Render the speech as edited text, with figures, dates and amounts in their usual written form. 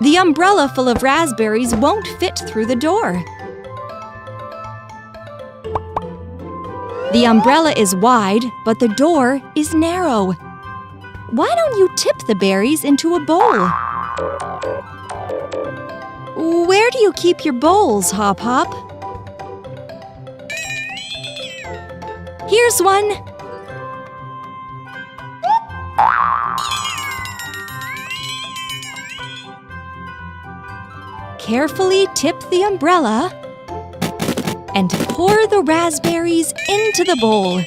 The umbrella full of raspberries won't fit through the door. The umbrella is wide, but the door is narrow. Why don't you tip the berries into a bowl? Where do you keep your bowls, Hop Hop? Here's one. Carefully tip the umbrella and pour the raspberries into the bowl.